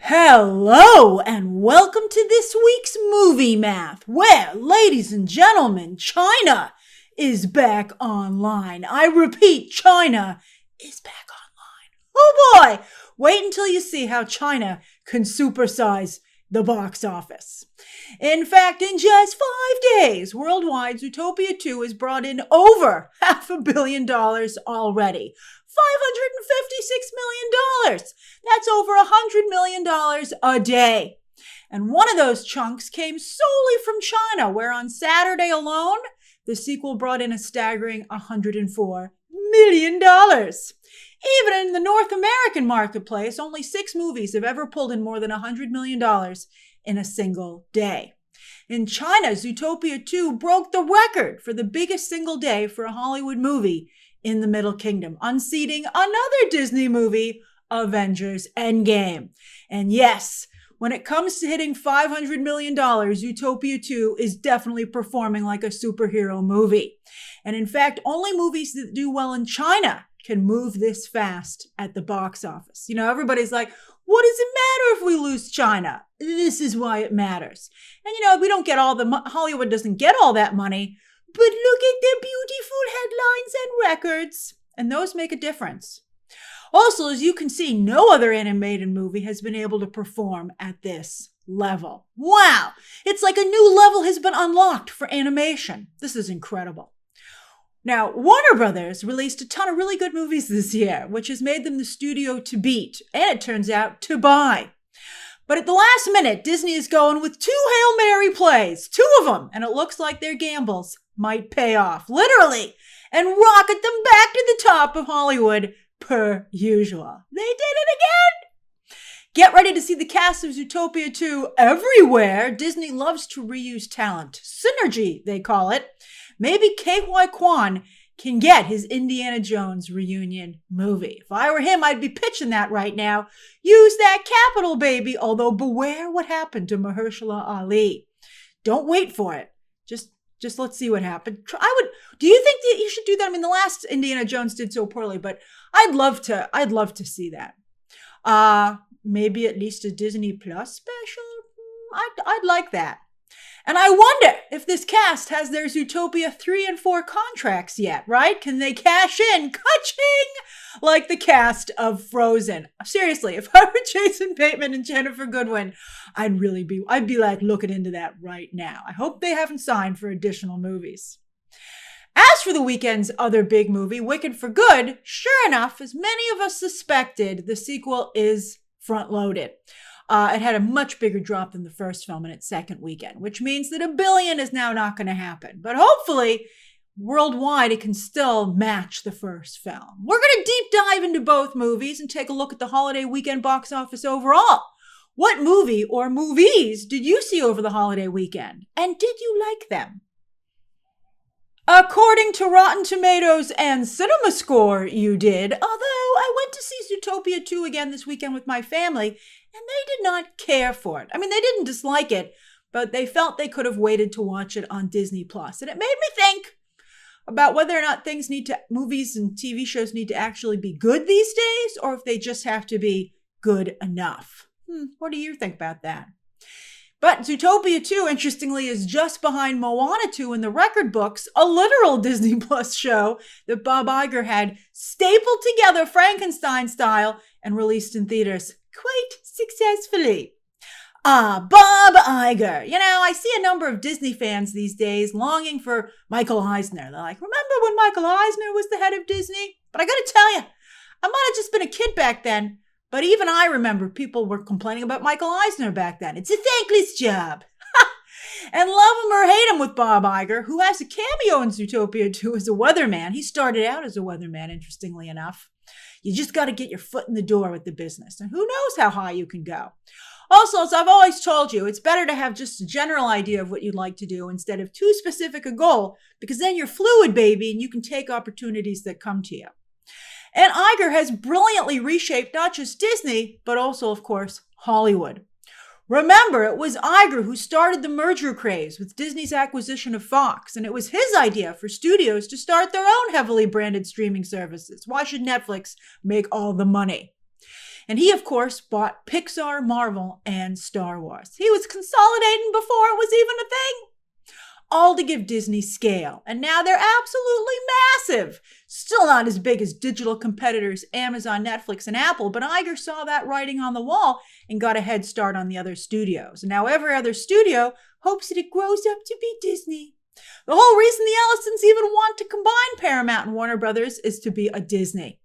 Hello and welcome to this week's Movie Math, where, ladies and gentlemen, China is back online. I repeat, China is back online. Oh boy! Wait until you see how China can supersize the box office. In fact, in just 5 days, worldwide, Zootopia 2 has brought in over $500 million already. $556 million. That's over $100 million a day. And one of those chunks came solely from China, where on Saturday alone, the sequel brought in a staggering $104 million. Even in the North American marketplace, only 6 movies have ever pulled in more than $100 million in a single day. In China, Zootopia 2 broke the record for the biggest single day for a Hollywood movie in the Middle Kingdom, unseating another Disney movie, Avengers Endgame. And yes, when it comes to hitting $500 million, Zootopia 2 is definitely performing like a superhero movie. And in fact, only movies that do well in China can move this fast at the box office. You know, everybody's like, what does it matter if we lose China? This is why it matters. And you know, we don't get Hollywood doesn't get all that money, but look at the beautiful headlines and records. And those make a difference. Also, as you can see, no other animated movie has been able to perform at this level. Wow! It's like a new level has been unlocked for animation. This is incredible. Now, Warner Brothers released a ton of really good movies this year, which has made them the studio to beat, and it turns out, to buy. But at the last minute, Disney is going with 2 Hail Mary plays, 2 of them, and it looks like their gambles might pay off, literally, and rocket them back to the top of Hollywood per usual. They did it again! Get ready to see the cast of Zootopia 2 everywhere. Disney loves to reuse talent. Synergy, they call it. Maybe K.Y. Kwan can get his Indiana Jones reunion movie. If I were him, I'd be pitching that right now. Use that capital, baby, although beware what happened to Mahershala Ali. Don't wait for it. Just let's see what happened. Do you think that you should do that? I mean, the last Indiana Jones did so poorly, but I'd love to see that. Maybe at least a Disney Plus special. I'd like that. And I wonder if this cast has their Zootopia 3 and 4 contracts yet, right? Can they cash in, ka-ching, like the cast of Frozen? Seriously, if I were Jason Bateman and Jennifer Goodwin, I'd be like looking into that right now. I hope they haven't signed for additional movies. As for the weekend's other big movie, Wicked for Good, sure enough, as many of us suspected, the sequel is front-loaded. It had a much bigger drop than the first film in its second weekend, which means that $1 billion is now not going to happen. But hopefully, worldwide, it can still match the first film. We're going to deep dive into both movies and take a look at the holiday weekend box office overall. What movie or movies did you see over the holiday weekend? And did you like them? According to Rotten Tomatoes and CinemaScore, you did, although I went to see Zootopia 2 again this weekend with my family, and they did not care for it. I mean, they didn't dislike it, but they felt they could have waited to watch it on Disney Plus. And it made me think about whether or not movies and TV shows need to actually be good these days, or if they just have to be good enough. What do you think about that? But Zootopia 2, interestingly, is just behind Moana 2 in the record books, a literal Disney Plus show that Bob Iger had stapled together Frankenstein style and released in theaters quite successfully. Bob Iger. You know, I see a number of Disney fans these days longing for Michael Eisner. They're like, remember when Michael Eisner was the head of Disney? But I gotta tell you, I might have just been a kid back then. But even I remember people were complaining about Michael Eisner back then. It's a thankless job. And love him or hate him with Bob Iger, who has a cameo in Zootopia 2 as a weatherman. He started out as a weatherman, interestingly enough. You just got to get your foot in the door with the business. And who knows how high you can go. Also, as I've always told you, it's better to have just a general idea of what you'd like to do instead of too specific a goal, because then you're fluid, baby, and you can take opportunities that come to you. And Iger has brilliantly reshaped not just Disney, but also, of course, Hollywood. Remember, it was Iger who started the merger craze with Disney's acquisition of Fox, and it was his idea for studios to start their own heavily branded streaming services. Why should Netflix make all the money? And he, of course, bought Pixar, Marvel, and Star Wars. He was consolidating before it was even a thing. All to give Disney scale. And now they're absolutely massive. Still not as big as digital competitors Amazon, Netflix, and Apple, but Iger saw that writing on the wall and got a head start on the other studios. And now every other studio hopes that it grows up to be Disney. The whole reason the Ellisons even want to combine Paramount and Warner Brothers is to be a Disney.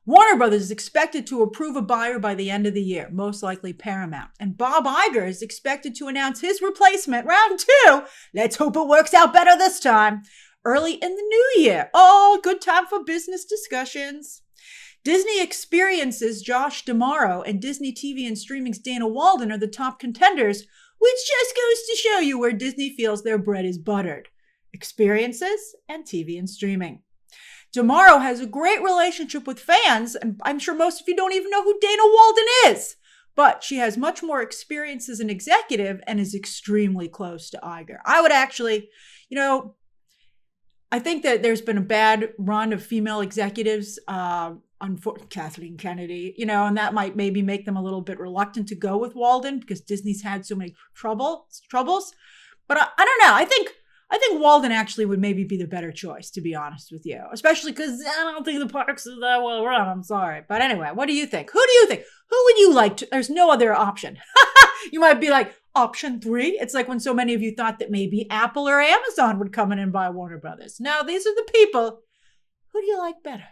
Warner Brothers is expected to approve a buyer by the end of the year, most likely Paramount. And Bob Iger is expected to announce his replacement, round 2. Let's hope it works out better this time. Early in the new year. Oh, good time for business discussions. Disney Experiences' Josh D'Amaro and Disney TV and Streaming's Dana Walden are the top contenders, which just goes to show you where Disney feels their bread is buttered. Experiences and TV and Streaming. D'Amaro has a great relationship with fans, and I'm sure most of you don't even know who Dana Walden is. But she has much more experience as an executive and is extremely close to Iger. I would actually, I think that there's been a bad run of female executives, Kathleen Kennedy, and that might maybe make them a little bit reluctant to go with Walden because Disney's had so many troubles. But I don't know. I think Walden actually would maybe be the better choice, to be honest with you, especially because I don't think the parks are that well run. I'm sorry. But anyway, what do you think? Who do you think? Who would you like to? There's no other option. You might be like, option 3. It's like when so many of you thought that maybe Apple or Amazon would come in and buy Warner Brothers. No, these are the people. Who do you like better?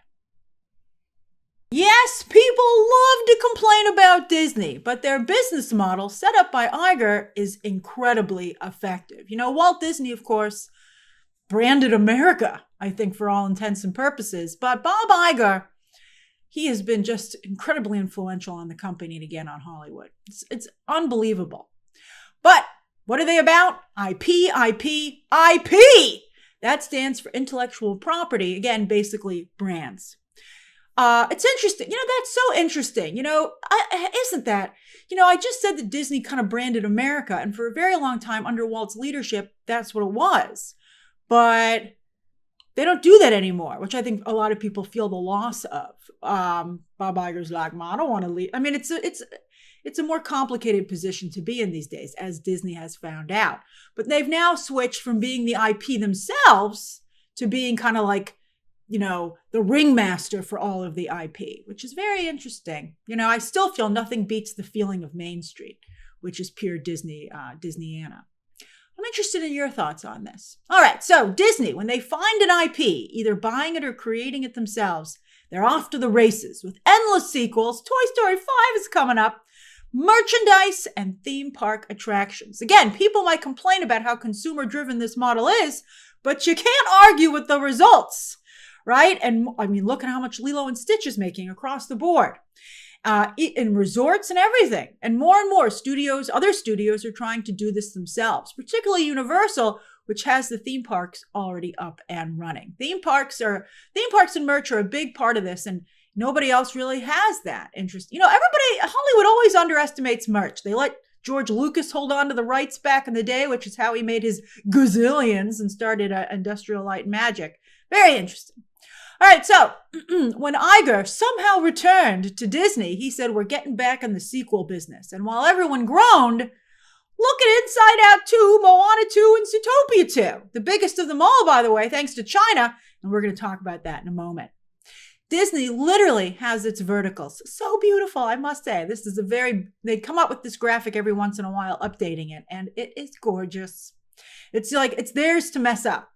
Yes, people love to complain about Disney, but their business model set up by Iger is incredibly effective. Walt Disney, of course, branded America, I think, for all intents and purposes. But Bob Iger, he has been just incredibly influential on the company and again on Hollywood. It's unbelievable. But what are they about? IP, IP, IP! That stands for intellectual property. Again, basically brands. It's interesting. That's so interesting. Isn't that? I just said that Disney kind of branded America, and for a very long time under Walt's leadership, that's what it was. But they don't do that anymore, which I think a lot of people feel the loss of. Bob Iger's like, I don't want to leave. I mean, it's a more complicated position to be in these days, as Disney has found out. But they've now switched from being the IP themselves to being kind of like, the ringmaster for all of the IP, which is very interesting. I still feel nothing beats the feeling of Main Street, which is pure Disneyana. I'm interested in your thoughts on this. All right, so Disney, when they find an IP, either buying it or creating it themselves, they're off to the races with endless sequels. Toy Story 5 is coming up. Merchandise and theme park attractions. Again, people might complain about how consumer-driven this model is, but you can't argue with the results. Right? And I mean, look at how much Lilo and Stitch is making across the board. In resorts and everything. And more other studios are trying to do this themselves, particularly Universal, which has the theme parks already up and running. Theme parks and merch are a big part of this, and nobody else really has that interest. Hollywood always underestimates merch. They let George Lucas hold on to the rights back in the day, which is how he made his gazillions and started Industrial Light and Magic. Very interesting. All right, so when Iger somehow returned to Disney, he said, we're getting back in the sequel business. And while everyone groaned, look at Inside Out 2, Moana 2, and Zootopia 2. The biggest of them all, by the way, thanks to China. And we're going to talk about that in a moment. Disney literally has its verticals. So beautiful, I must say. They come up with this graphic every once in a while, updating it, and it is gorgeous. It's like, it's theirs to mess up.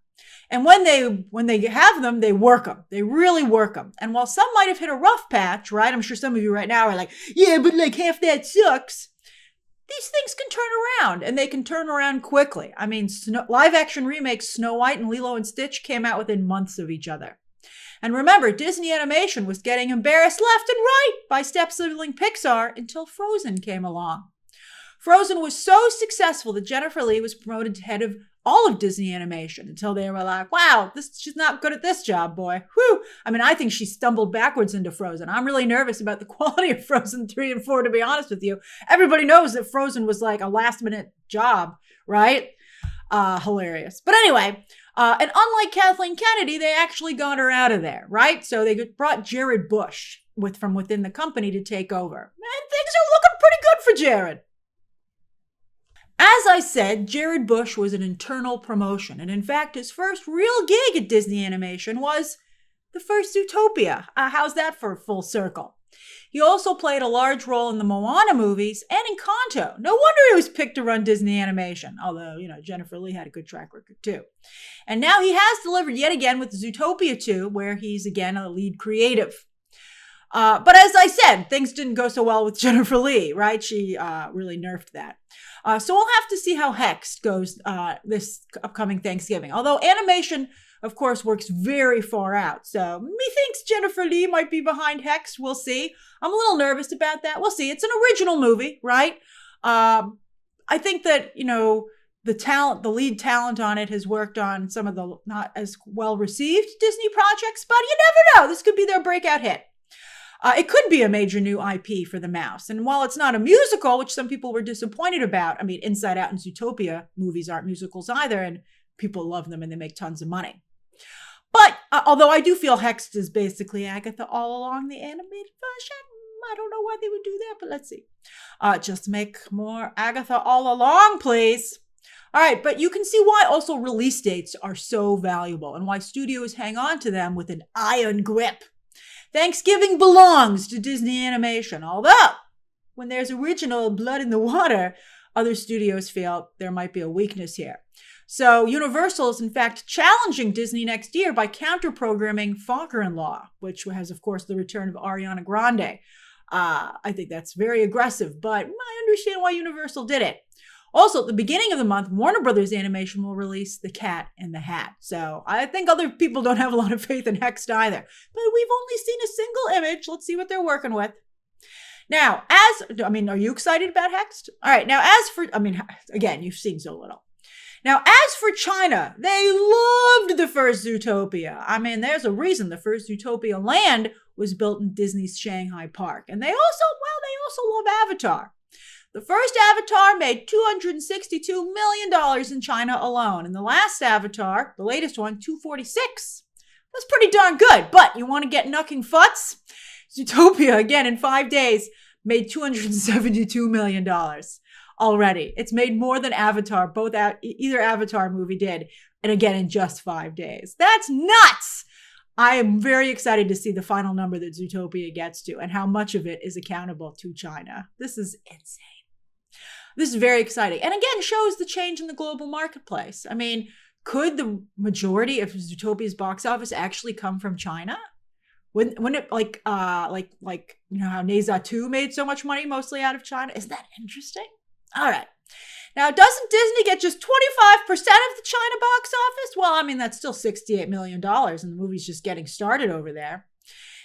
And when they have them, they work them. They really work them. And while some might have hit a rough patch, right? I'm sure some of you right now are like, yeah, but like half that sucks. These things can turn around, and they can turn around quickly. I mean, live action remakes Snow White and Lilo and Stitch came out within months of each other. And remember, Disney Animation was getting embarrassed left and right by step-sibling Pixar until Frozen came along. Frozen was so successful that Jennifer Lee was promoted to head of all of Disney Animation until they were like, wow, she's not good at this job, boy. Whew. I mean, I think she stumbled backwards into Frozen. I'm really nervous about the quality of Frozen 3 and 4, to be honest with you. Everybody knows that Frozen was like a last-minute job, right? Hilarious. But anyway, and unlike Kathleen Kennedy, they actually got her out of there, right? So they brought Jared Bush, from within the company to take over. And things are looking pretty good for Jared. As I said, Jared Bush was an internal promotion, and in fact, his first real gig at Disney Animation was the first Zootopia. How's that for full circle? He also played a large role in the Moana movies and in Kanto. No wonder he was picked to run Disney Animation, although, Jennifer Lee had a good track record too. And now he has delivered yet again with Zootopia 2, where he's again a lead creative. But as I said, things didn't go so well with Jennifer Lee, right? She really nerfed that. So we'll have to see how Hexed goes this upcoming Thanksgiving. Although animation, of course, works very far out. So methinks Jennifer Lee might be behind Hexed. We'll see. I'm a little nervous about that. We'll see. It's an original movie, right? I think that, the lead talent on it has worked on some of the not as well-received Disney projects, but you never know. This could be their breakout hit. It could be a major new IP for the mouse. And while it's not a musical, which some people were disappointed about, Inside Out and Zootopia movies aren't musicals either, and people love them and they make tons of money. But although I do feel Hexed is basically Agatha all along the animated version, I don't know why they would do that, but let's see. Just make more Agatha all along, please. All right, but you can see why also release dates are so valuable and why studios hang on to them with an iron grip. Thanksgiving belongs to Disney Animation, although when there's original blood in the water, other studios feel there might be a weakness here. So Universal is in fact challenging Disney next year by counter-programming Father-in-Law, which has, of course, the return of Ariana Grande. I think that's very aggressive, but I understand why Universal did it. Also, at the beginning of the month, Warner Brothers Animation will release The Cat in the Hat. So I think other people don't have a lot of faith in Hexed either. But we've only seen a single image. Let's see what they're working with. Now, are you excited about Hexed? All right, now again, you've seen so little. Now, as for China, they loved the first Zootopia. There's a reason the first Zootopia land was built in Disney's Shanghai Park. And they also love Avatar. The first Avatar made $262 million in China alone. And the last Avatar, the latest one, $246. That's pretty darn good. But you want to get knucking futs? Zootopia, again, in 5 days, made $272 million already. It's made more than Avatar, either Avatar movie did. And again, in just 5 days. That's nuts! I am very excited to see the final number that Zootopia gets to and how much of it is accountable to China. This is insane. This is very exciting. And again, shows the change in the global marketplace. Could the majority of Zootopia's box office actually come from China? Wouldn't it like how Neza 2 made so much money mostly out of China? Isn't that interesting? All right. Now, doesn't Disney get just 25% of the China box office? Well, that's still $68 million, and the movie's just getting started over there.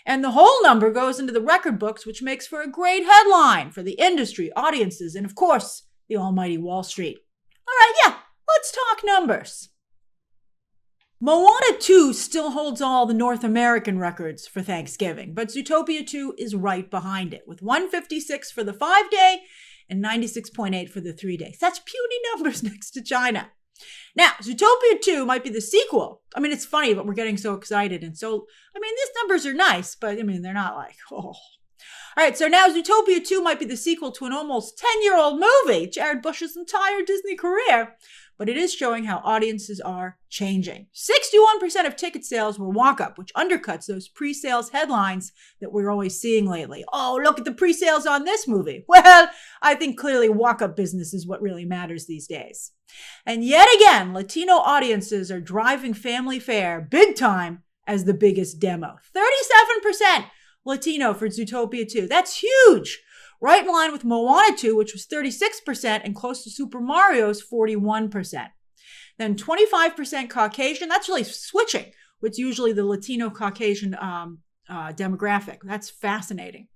And the whole number goes into the record books, which makes for a great headline for the industry, audiences, and of course, the almighty Wall Street. All right, yeah, let's talk numbers. Moana 2 still holds all the North American records for Thanksgiving, but Zootopia 2 is right behind it, with 156 for the 5-day and 96.8 for the 3-day. That's puny numbers next to China. Now, Zootopia 2 might be the sequel. It's funny, but we're getting so excited. And so, these numbers are nice, but they're not like, oh. All right, so now Zootopia 2 might be the sequel to an almost 10-year-old movie, Jared Bush's entire Disney career. But it is showing how audiences are changing. 61% of ticket sales were walk-up, which undercuts those pre-sales headlines that we're always seeing lately. Oh, look at the pre-sales on this movie. Well, I think clearly walk-up business is what really matters these days. And yet again, Latino audiences are driving family fare big time as the biggest demo. 37% Latino for Zootopia 2. That's huge. Right in line with Moana 2, which was 36%, and close to Super Mario's 41%. Then 25% Caucasian. That's really switching, what's usually the Latino Caucasian demographic. That's fascinating.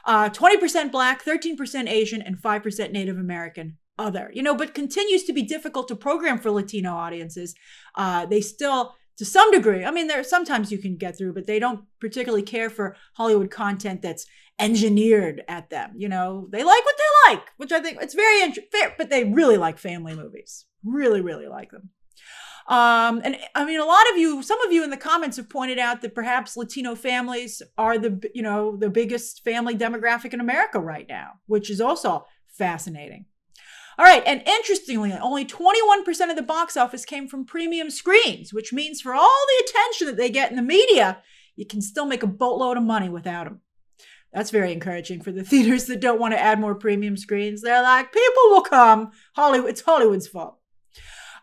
20% Black, 13% Asian, and 5% Native American other. But continues to be difficult to program for Latino audiences. They still, to some degree, there sometimes you can get through, but they don't particularly care for Hollywood content that's engineered at them. They like what they like, which I think it's very fair, but they really like family movies. Really, really like them. And I mean, a lot of you, some of you in the comments have pointed out that perhaps Latino families are the biggest family demographic in America right now, which is also fascinating. All right, and interestingly, only 21% of the box office came from premium screens, which means for all the attention that they get in the media, you can still make a boatload of money without them. That's very encouraging for the theaters that don't want to add more premium screens. They're like, people will come. It's Hollywood's fault.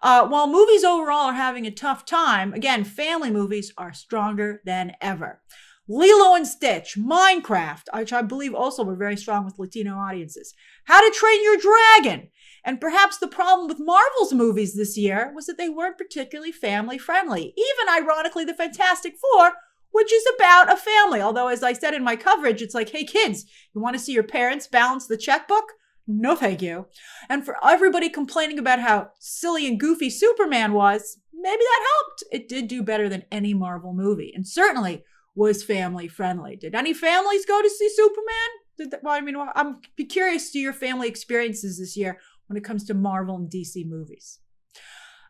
While movies overall are having a tough time, again, family movies are stronger than ever. Lilo and Stitch, Minecraft, which I believe also were very strong with Latino audiences. How to Train Your Dragon. And perhaps the problem with Marvel's movies this year was that they weren't particularly family friendly. Even ironically, the Fantastic Four, which is about a family. Although, as I said in my coverage, it's like, hey kids, you want to see your parents balance the checkbook? No, thank you. And for everybody complaining about how silly and goofy Superman was, maybe that helped. It did do better than any Marvel movie, and certainly was family friendly. Did any families go to see Superman? I'm curious to your family experiences this year when it comes to Marvel and DC movies.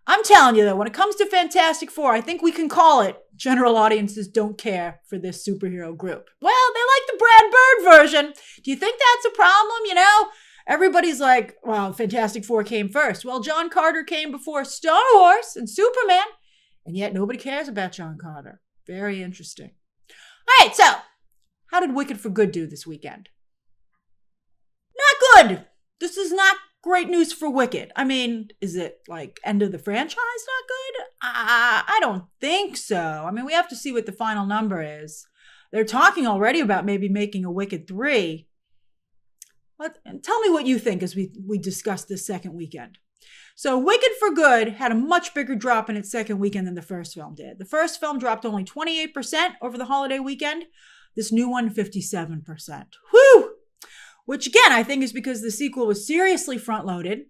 I'm telling you though, when it comes to Fantastic Four, I think we can call it general audiences don't care for this superhero group. Well, they like the Brad Bird version. Do you think that's a problem? Everybody's like, well, Fantastic Four came first. Well, John Carter came before Star Wars and Superman, and yet nobody cares about John Carter. Very interesting. All right, so how did Wicked for Good do this weekend? Not good. This is not great news for Wicked. I mean, is it like end of the franchise not good? I don't think so. I mean, we have to see what the final number is. They're talking already about maybe making a Wicked 3. Tell me what you think as we discuss this second weekend. So Wicked for Good had a much bigger drop in its second weekend than the first film did. The first film dropped only 28% over the holiday weekend. This new one, 57%. Whew! Which again, I think is because the sequel was seriously front-loaded.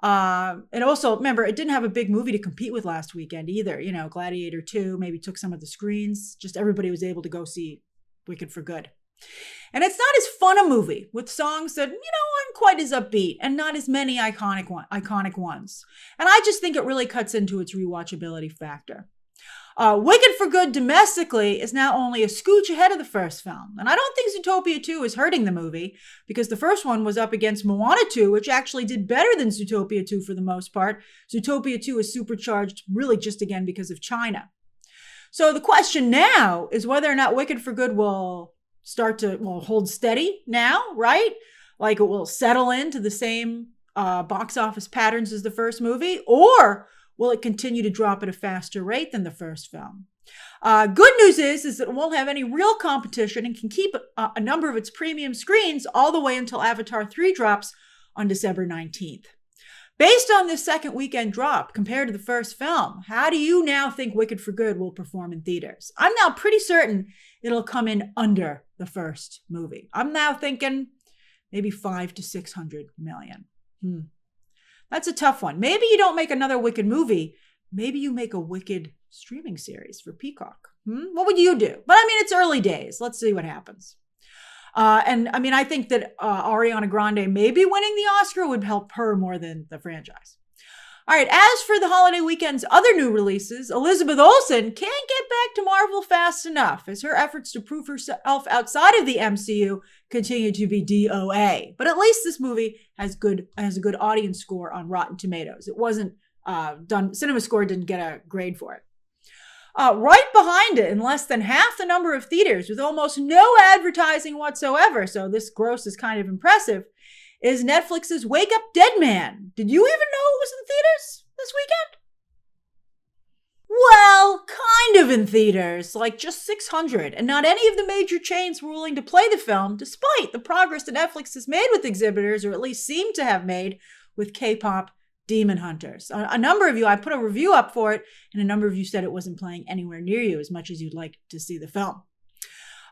And also, remember, it didn't have a big movie to compete with last weekend either. Gladiator 2 maybe took some of the screens. Just everybody was able to go see Wicked for Good. And it's not as fun a movie with songs that, aren't quite as upbeat and not as many iconic ones. And I just think it really cuts into its rewatchability factor. Wicked for Good domestically is now only a scooch ahead of the first film. And I don't think Zootopia 2 is hurting the movie because the first one was up against Moana 2, which actually did better than Zootopia 2 for the most part. Zootopia 2 is supercharged really just again because of China. So the question now is whether or not Wicked for Good will start to hold steady now, right? Like it will settle into the same box office patterns as the first movie, or will it continue to drop at a faster rate than the first film? Good news is that it won't have any real competition and can keep a number of its premium screens all the way until Avatar 3 drops on December 19th. Based on this second weekend drop compared to the first film, how do you now think Wicked for Good will perform in theaters? I'm now pretty certain it'll come in under the first movie. I'm now thinking maybe 500 to 600 million. That's a tough one. Maybe you don't make another Wicked movie. Maybe you make a Wicked streaming series for Peacock. What would you do? But I mean, it's early days. Let's see what happens. And I mean, I think that Ariana Grande maybe winning the Oscar would help her more than the franchise. All right, as for the holiday weekend's other new releases, Elizabeth Olsen can't get back to Marvel fast enough as her efforts to prove herself outside of the MCU continue to be DOA. But at least this movie has a good audience score on Rotten Tomatoes. It wasn't done, CinemaScore didn't get a grade for it. Right behind it, in less than half the number of theaters with almost no advertising whatsoever, so this gross is kind of impressive, is Netflix's Wake Up Dead Man. Did you even know it was in theaters this weekend? Well, kind of in theaters, like just 600, and not any of the major chains were willing to play the film, despite the progress that Netflix has made with exhibitors, or at least seem to have made with K-pop Demon Hunters. A number of you, I put a review up for it, and a number of you said it wasn't playing anywhere near you as much as you'd like to see the film.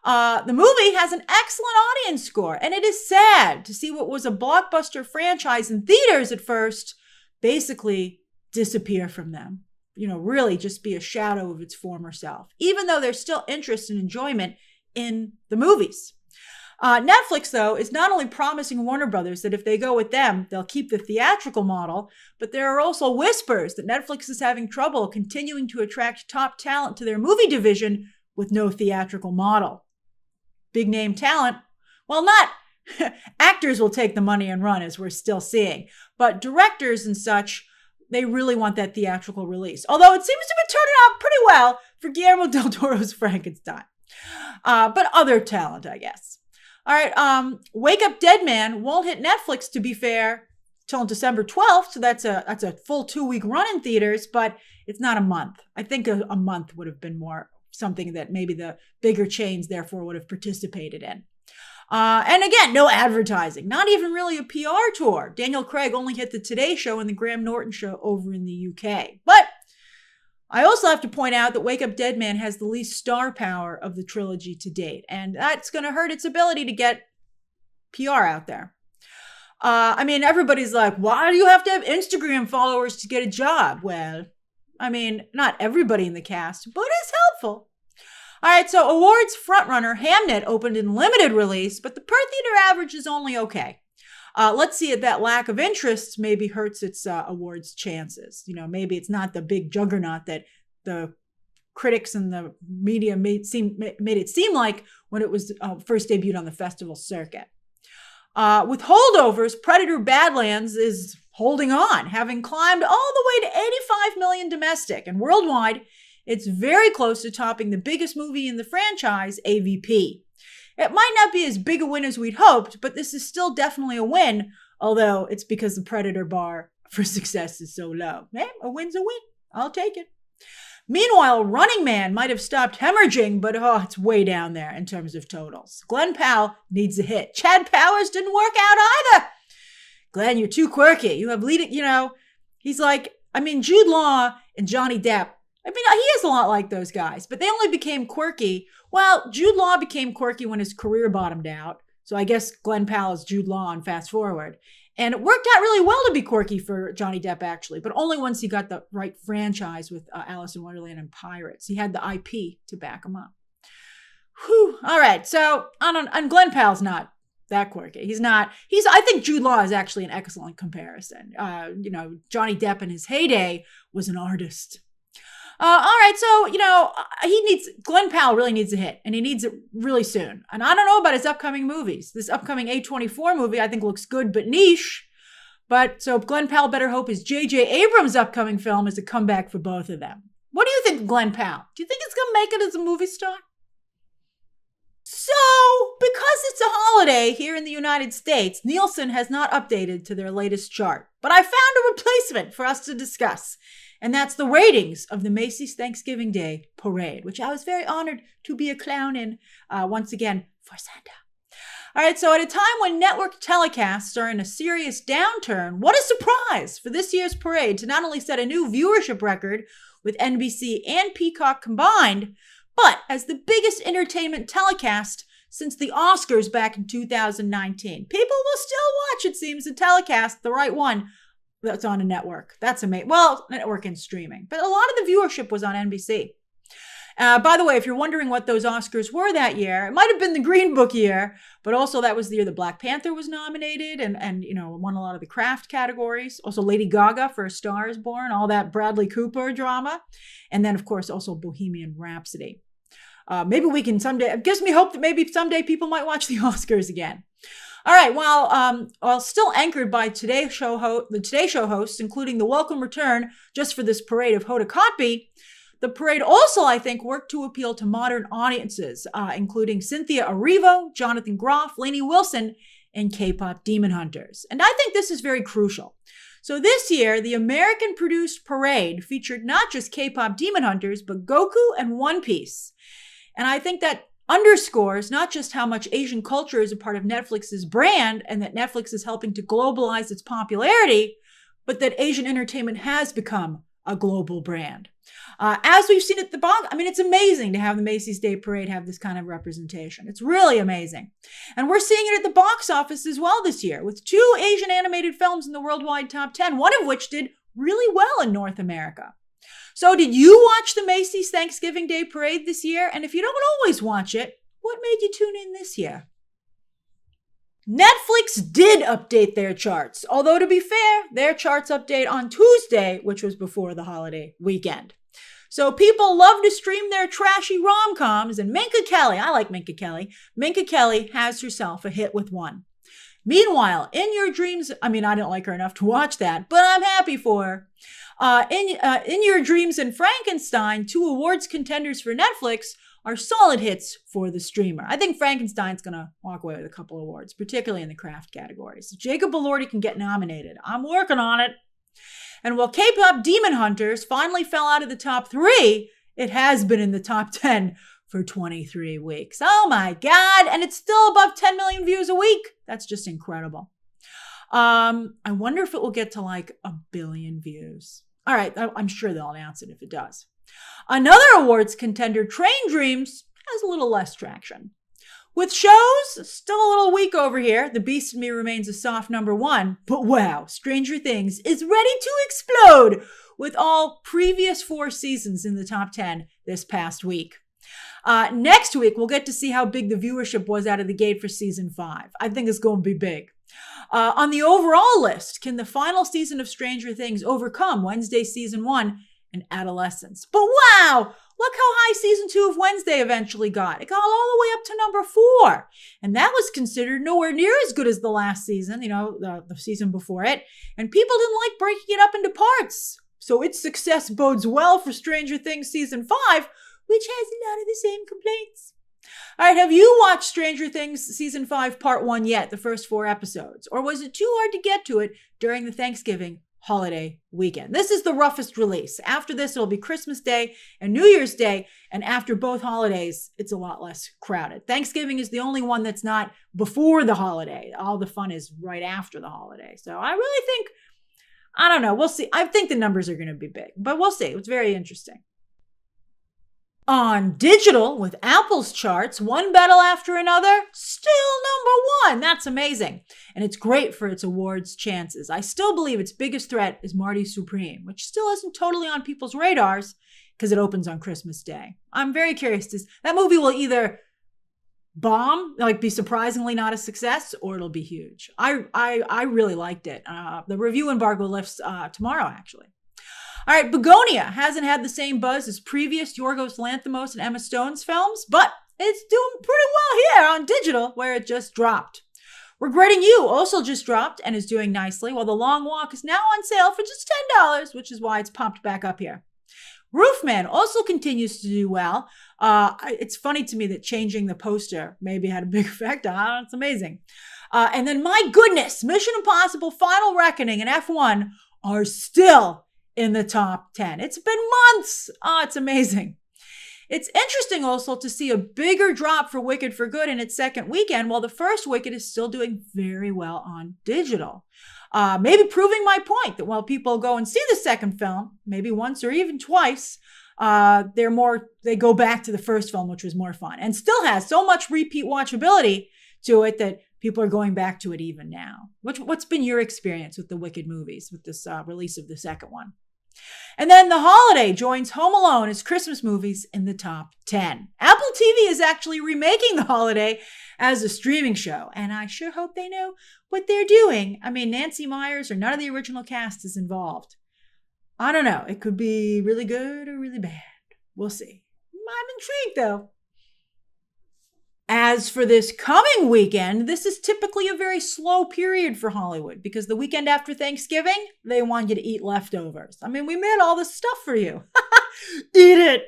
The movie has an excellent audience score, and it is sad to see what was a blockbuster franchise in theaters at first basically disappear from them. Really just be a shadow of its former self, even though there's still interest and enjoyment in the movies. Netflix, though, is not only promising Warner Brothers that if they go with them, they'll keep the theatrical model, but there are also whispers that Netflix is having trouble continuing to attract top talent to their movie division with no theatrical model. Big name talent, well, not actors will take the money and run, as we're still seeing, but directors and such, they really want that theatrical release. Although it seems to be turning out pretty well for Guillermo del Toro's Frankenstein. But other talent, I guess. All right, Wake Up Dead Man won't hit Netflix, to be fair, till December 12th, so that's a full 2-week run in theaters, but it's not a month. I think a month would have been more something that maybe the bigger chains therefore would have participated in. And again, no advertising, not even really a PR tour. Daniel Craig only hit the Today Show and the Graham Norton Show over in the UK. But I also have to point out that Wake Up Dead Man has the least star power of the trilogy to date, and that's going to hurt its ability to get PR out there. I mean, everybody's like, why do you have to have Instagram followers to get a job? Well, I mean, not everybody in the cast, but it's helpful. All right, so awards frontrunner Hamnet opened in limited release, but the per-theater average is only okay. Let's see if that lack of interest maybe hurts its awards chances. You know, maybe it's not the big juggernaut that the critics and the media made it seem like when it was first debuted on the festival circuit. With holdovers, Predator Badlands is holding on, having climbed all the way to 85 million domestic, and worldwide, it's very close to topping the biggest movie in the franchise, AVP. It might not be as big a win as we'd hoped, but this is still definitely a win, although it's because the Predator bar for success is so low. A win's a win. I'll take it. Meanwhile, Running Man might have stopped hemorrhaging, but it's way down there in terms of totals. Glenn Powell needs a hit. Chad Powers didn't work out either. Glenn, you're too quirky. You have leading, he's like, Jude Law and Johnny Depp. He is a lot like those guys, but they only became quirky. Well, Jude Law became quirky when his career bottomed out. So I guess Glenn Powell is Jude Law on Fast Forward. And it worked out really well to be quirky for Johnny Depp, actually, but only once he got the right franchise with Alice in Wonderland and Pirates. He had the IP to back him up. Whew. All right. So, and Glenn Powell's not that quirky. I think Jude Law is actually an excellent comparison. Johnny Depp in his heyday was an artist. All right, so, Glenn Powell really needs a hit, and he needs it really soon. And I don't know about his upcoming movies. This upcoming A24 movie, I think, looks good but niche. So Glenn Powell better hope his J.J. Abrams' upcoming film is a comeback for both of them. What do you think of Glenn Powell? Do you think he's going to make it as a movie star? So, because it's a holiday here in the United States, Nielsen has not updated to their latest chart. But I found a replacement for us to discuss. And that's the ratings of the Macys Thanksgiving Day Parade, which I was very honored to be a clown in once again for Santa. All right, so at a time when network telecasts are in a serious downturn, what a surprise for this year's parade to not only set a new viewership record with NBC and Peacock combined, but as the biggest entertainment telecast since the Oscars back in 2019. People will still watch, it seems, the telecast, the right one, that's on a network. That's amazing. Well, network and streaming. But a lot of the viewership was on NBC. By the way, if you're wondering what those Oscars were that year, it might have been the Green Book year, but also that was the year that Black Panther was nominated and won a lot of the craft categories. Also Lady Gaga for A Star Is Born, all that Bradley Cooper drama. And then, of course, also Bohemian Rhapsody. Maybe we can someday, it gives me hope that maybe someday people might watch the Oscars again. All right, while still anchored by the Today Show hosts, including the welcome return just for this parade of Hoda Kotb, the parade also, I think, worked to appeal to modern audiences, including Cynthia Erivo, Jonathan Groff, Lainey Wilson, and K-pop demon hunters. And I think this is very crucial. So this year, the American-produced parade featured not just K-pop demon hunters, but Goku and One Piece. And I think that underscores not just how much Asian culture is a part of Netflix's brand and that Netflix is helping to globalize its popularity, but that Asian entertainment has become a global brand. As we've seen at the box, it's amazing to have the Macy's Day Parade have this kind of representation. It's really amazing. And we're seeing it at the box office as well this year, with 2 Asian animated films in the worldwide top 10, one of which did really well in North America. So did you watch the Macy's Thanksgiving Day Parade this year? And if you don't always watch it, what made you tune in this year? Netflix did update their charts, although to be fair, their charts update on Tuesday, which was before the holiday weekend. So people love to stream their trashy rom-coms, and Minka Kelly, I like Minka Kelly, Minka Kelly has herself a hit with one. Meanwhile, In Your Dreams, I didn't like her enough to watch that, but I'm happy for her. In Your Dreams and Frankenstein, two awards contenders for Netflix, are solid hits for the streamer. I think Frankenstein's going to walk away with a couple awards, particularly in the craft categories. If Jacob Elordi can get nominated, I'm working on it. And while K-pop Demon Hunters finally fell out of the top 3, it has been in the top 10 for 23 weeks. Oh my God. And it's still above 10 million views a week. That's just incredible. I wonder if it will get to like 1 billion views. All right. I'm sure they'll announce it if it does. Another awards contender, Train Dreams, has a little less traction. With shows, still a little weak over here. The Beast in Me remains a soft number 1. But wow, Stranger Things is ready to explode with all previous 4 seasons in the top 10 this past week. Next week, we'll get to see how big the viewership was out of the gate for season 5. I think it's going to be big. On the overall list, can the final season of Stranger Things overcome Wednesday season 1 and Adolescence? But wow, look how high season 2 of Wednesday eventually got. It got all the way up to number 4. And that was considered nowhere near as good as the last season, the season before it. And people didn't like breaking it up into parts. So its success bodes well for Stranger Things season 5, which has a lot of the same complaints. All right, have you watched Stranger Things season 5 part 1 yet, the first 4 episodes? Or was it too hard to get to it during the Thanksgiving holiday weekend? This is the roughest release. After this, it'll be Christmas Day and New Year's Day. And after both holidays, it's a lot less crowded. Thanksgiving is the only one that's not before the holiday. All the fun is right after the holiday. So I really think, I don't know. We'll see. I think the numbers are going to be big, but we'll see. It's very interesting. On digital, with Apple's charts, one battle after another, still number 1. That's amazing. And it's great for its awards chances. I still believe its biggest threat is Marty Supreme, which still isn't totally on people's radars because it opens on Christmas Day. I'm very curious. That movie will either bomb, like be surprisingly not a success, or it'll be huge. I really liked it. The review embargo lifts tomorrow, actually. All right, Begonia hasn't had the same buzz as previous Yorgos Lanthimos and Emma Stone's films, but it's doing pretty well here on digital, where it just dropped. Regretting You also just dropped and is doing nicely, while The Long Walk is now on sale for just $10, which is why it's popped back up here. Roofman also continues to do well. It's funny to me that changing the poster maybe had a big effect. It's amazing. And then, my goodness, Mission Impossible Final Reckoning and F1 are still in the top 10. It's been months. It's amazing. It's interesting also to see a bigger drop for Wicked for Good in its second weekend, while the first Wicked is still doing very well on digital. Maybe proving my point that while people go and see the second film, maybe once or even twice, they go back to the first film, which was more fun, and still has so much repeat watchability to it that people are going back to it even now. What's been your experience with the Wicked movies, with this release of the second one? And then The Holiday joins Home Alone as Christmas movies in the top 10. Apple TV is actually remaking The Holiday as a streaming show, and I sure hope they know what they're doing. Nancy Myers or none of the original cast is involved. I don't know. It could be really good or really bad. We'll see. I'm intrigued, though. As for this coming weekend, this is typically a very slow period for Hollywood because the weekend after Thanksgiving, they want you to eat leftovers. We made all this stuff for you. Eat it.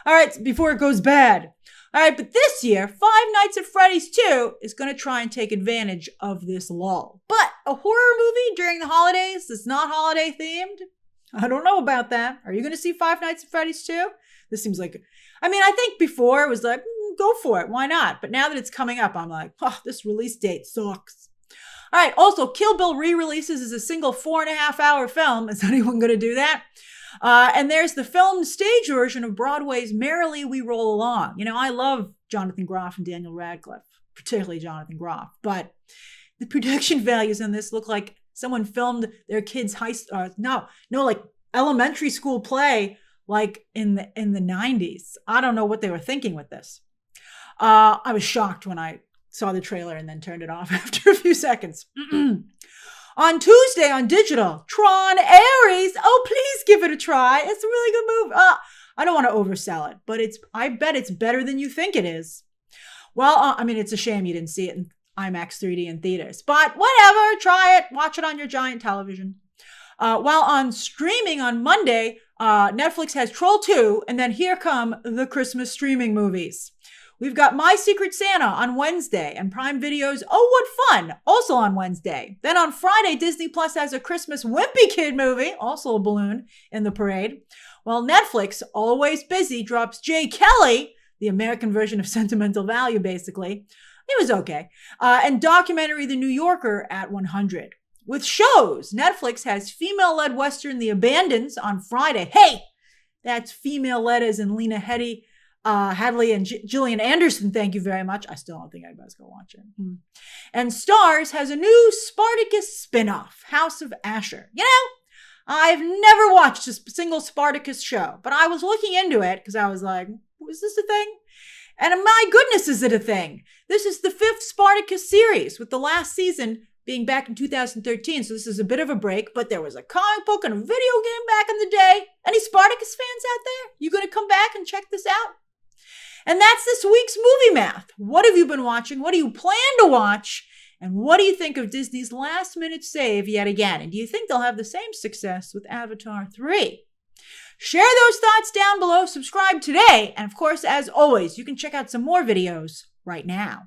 All right, before it goes bad. All right, but this year, Five Nights at Freddy's 2 is going to try and take advantage of this lull. But a horror movie during the holidays that's not holiday themed? I don't know about that. Are you going to see Five Nights at Freddy's 2? This seems like, I think before it was like, go for it. Why not? But now that it's coming up, I'm like, this release date sucks. All right. Also, Kill Bill re-releases as a single 4.5-hour film. Is anyone going to do that? And there's the filmed stage version of Broadway's Merrily We Roll Along. I love Jonathan Groff and Daniel Radcliffe, particularly Jonathan Groff. But the production values in this look like someone filmed their kids' like elementary school play like in the 90s. I don't know what they were thinking with this. I was shocked when I saw the trailer and then turned it off after a few seconds. On Tuesday on digital, Tron Ares. Oh, please give it a try. It's a really good movie. I don't want to oversell it, but I bet it's better than you think it is. Well, I mean, it's a shame you didn't see it in IMAX 3D in theaters, but whatever, try it. Watch it on your giant television. While on streaming on Monday, Netflix has Troll 2, and then here come the Christmas streaming movies. We've got My Secret Santa on Wednesday, and Prime Video's Oh What Fun, also on Wednesday. Then on Friday, Disney Plus has a Christmas Wimpy Kid movie, also a balloon in the parade. While Netflix, always busy, drops Jay Kelly, the American version of Sentimental Value, basically. It was okay. And documentary The New Yorker at 100. With shows, Netflix has female-led Western The Abandons on Friday. Hey, that's female-led as in Lena Headey, Hadley, and Gillian Anderson. Thank you very much. I still don't think anybody's going to watch it. And Starz has a new Spartacus spinoff, House of Asher. You know, I've never watched a single Spartacus show, but I was looking into it because I was like, is this a thing? And my goodness, is it a thing? This is the 5th Spartacus series, with the last season being back in 2013. So this is a bit of a break, but there was a comic book and a video game back in the day. Any Spartacus fans out there? You going to come back and check this out? And that's this week's Movie Math. What have you been watching? What do you plan to watch? And what do you think of Disney's last-minute save yet again? And do you think they'll have the same success with Avatar 3? Share those thoughts down below. Subscribe today. And of course, as always, you can check out some more videos right now.